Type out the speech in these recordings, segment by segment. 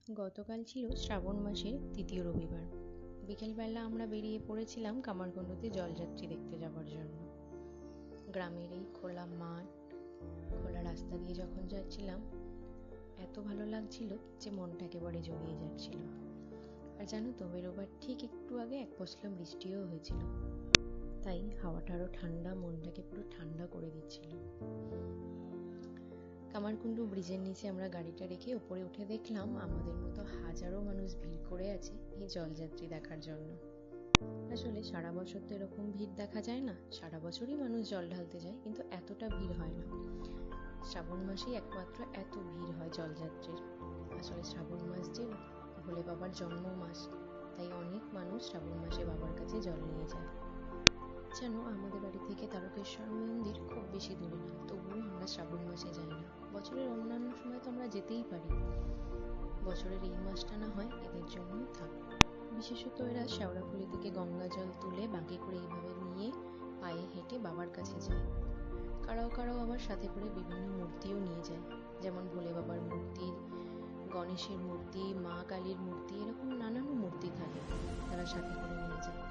গতকাল ছিল শ্রাবণ মাসের তৃতীয় রবিবার। বিকেলবেলা আমরা বেরিয়ে পড়েছিলাম কামারকুণ্ডতে জলযাত্রী দেখতে যাওয়ার জন্য। গ্রামের এই খোলা মাঠ, খোলা রাস্তা দিয়ে যখন যাচ্ছিলাম, এত ভালো লাগছিল যে মনটা একেবারে জড়িয়ে যাচ্ছিল। আর জানো তো, বেরোবার ঠিক একটু আগে এক পশলা বৃষ্টিও হয়েছিল, তাই হাওয়াটা আরো ঠান্ডা, মনটাকে পুরো ঠান্ডা করে দিচ্ছিল। কামারকুণ্ড ব্রিজের নিচে আমরা গাড়িটা রেখে উপরে উঠে দেখলাম আমাদের মতো হাজারো মানুষ ভিড় করে আছে এই জলযাত্রী দেখার জন্য। আসলে সারা বছর তো এরকম ভিড় দেখা যায় না, সারা বছরই মানুষ জল ঢালতে যায়, কিন্তু এতটা ভিড় হয় না। শ্রাবণ মাসেই একমাত্র এত ভিড় হয় জলযাত্রীর। আসলে শ্রাবণ মাস যে ভোলে বাবার জন্ম মাস, তাই অনেক মানুষ শ্রাবণ মাসে বাবার কাছে জল নিয়ে যায়। জানো, আমাদের বাড়ি থেকে তারকেশ্বর মন্দির খুব বেশি দূরে না, তবুও আমরা শ্রাবণ মাসে যাই না। বছরের অন্যান্য সময় তো আমরা যেতেই পারি, বছরের এই মাসটা না হয় এদের জন্যই থাক। বিশেষত এরা শেওড়াফুলি থেকে গঙ্গা জল তুলে বাঁকে করে এইভাবে নিয়ে পায়ে হেঁটে বাবার কাছে যায়। কারাও কারাও আবার সাথে করে বিভিন্ন মূর্তিও নিয়ে যায়, যেমন ভোলে বাবার মূর্তি, গণেশের মূর্তি, মা কালীর মূর্তি, এরকম নানান মূর্তি থাকে, তারা সাথে করে নিয়ে যায়।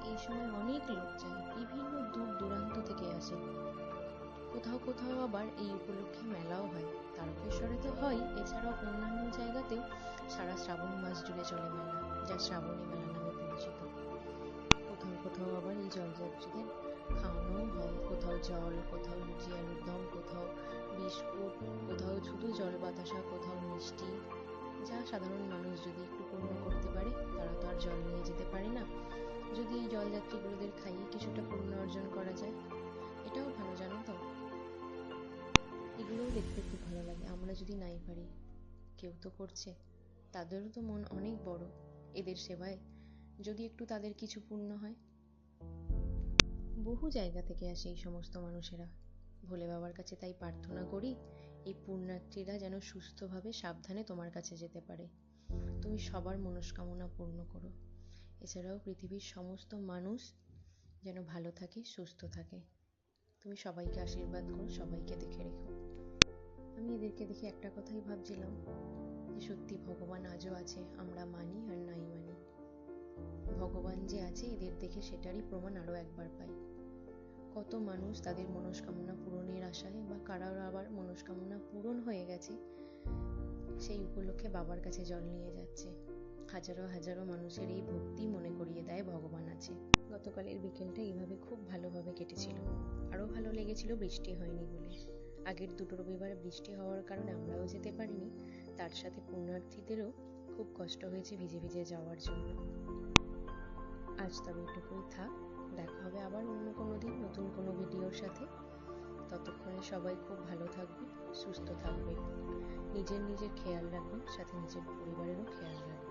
এই সময় অনেক লোক যায়, বিভিন্ন দূর দূরান্ত থেকে আসে। কোথাও কোথাও আবার এই উপলক্ষে মেলাও হয়। তারকেশ্বরে তো হয়, এছাড়াও অন্যান্য জায়গাতেও সারা শ্রাবণ মাস জুড়ে চলে মেলা, যা শ্রাবণী মেলা নামে পরিচিত। কোথাও কোথাও আবার এই জলযাত্রীদের খাওয়ানোও হয়, কোথাও জল, কোথাও লুচি আলুর দম, কোথাও বিস্কুট, কোথাও শুধু জল বাতাসা, কোথাও মিষ্টি। যা সাধারণ মানুষ যদি একটু পূর্ণ করতে পারে, তারা তো আর জল নিয়ে যেতে পারে না, যদি এই জলযাত্রীগুলোদের খাইয়ে কিছুটা পুণ্য অর্জন করা যায়, এটাও ভালো, জানো তো। এগুলোও দেখতে খুব ভালো লাগে। আমরা যদি নাই পারি, কেউ তো করছে, তাদেরও তো মন অনেক বড়। এদের সেবায় যদি একটু তাদের কিছু পুণ্য হয়। বহু জায়গা থেকে আসে এই সমস্ত মানুষেরা ভোলে বাবার কাছে, তাই প্রার্থনা করি এই পুণ্যার্থীরা যেন সুস্থভাবে সাবধানে তোমার কাছে যেতে পারে। তুমি সবার মনস্কামনা পূর্ণ করো। এছাড়াও পৃথিবীর সমস্ত মানুষ যেন ভালো থাকে, সুস্থ থাকে। তুমি সবাইকে আশীর্বাদ করো, সবাইকে দেখে রেখো। আমি এদেরকে দেখে একটা কথাই ভাবছিলাম, যে সত্যি ভগবান আজও আছে, আমরা মানি আর নাই মানি, ভগবান যে আছে এদের দেখে সেটারই প্রমাণ আরো একবার পাই। কত মানুষ তাদের মনস্কামনা পূরণের আশায়, বা কারোর আবার মনস্কামনা পূরণ হয়ে গেছে, সেই উপলক্ষে বাবার কাছে জল নিয়ে যাচ্ছে। হাজারো হাজারো মানুষের এই ভক্তি মনে করিয়ে দেয় ভগবান আছে। গতকালের বিকেলটা এইভাবে খুব ভালোভাবে কেটেছিল। আরো ভালো লেগেছিল বৃষ্টি হয়নি বলে। আগের দুটো রবিবার বৃষ্টি হওয়ার কারণে আমরাও যেতে পারিনি, তার সাথে পুণ্যার্থীদেরও খুব কষ্ট হয়েছে ভিজে ভিজে যাওয়ার জন্য। আজ তবে এটুকুই থাক, দেখা হবে আবার অন্য কোনো দিন নতুন কোনো ভিডিওর সাথে। ততক্ষণে সবাই খুব ভালো থাকবে, সুস্থ থাকবে, নিজের খেয়াল রাখবেন, সাথে নিজের পরিবারেরও খেয়াল রাখবেন।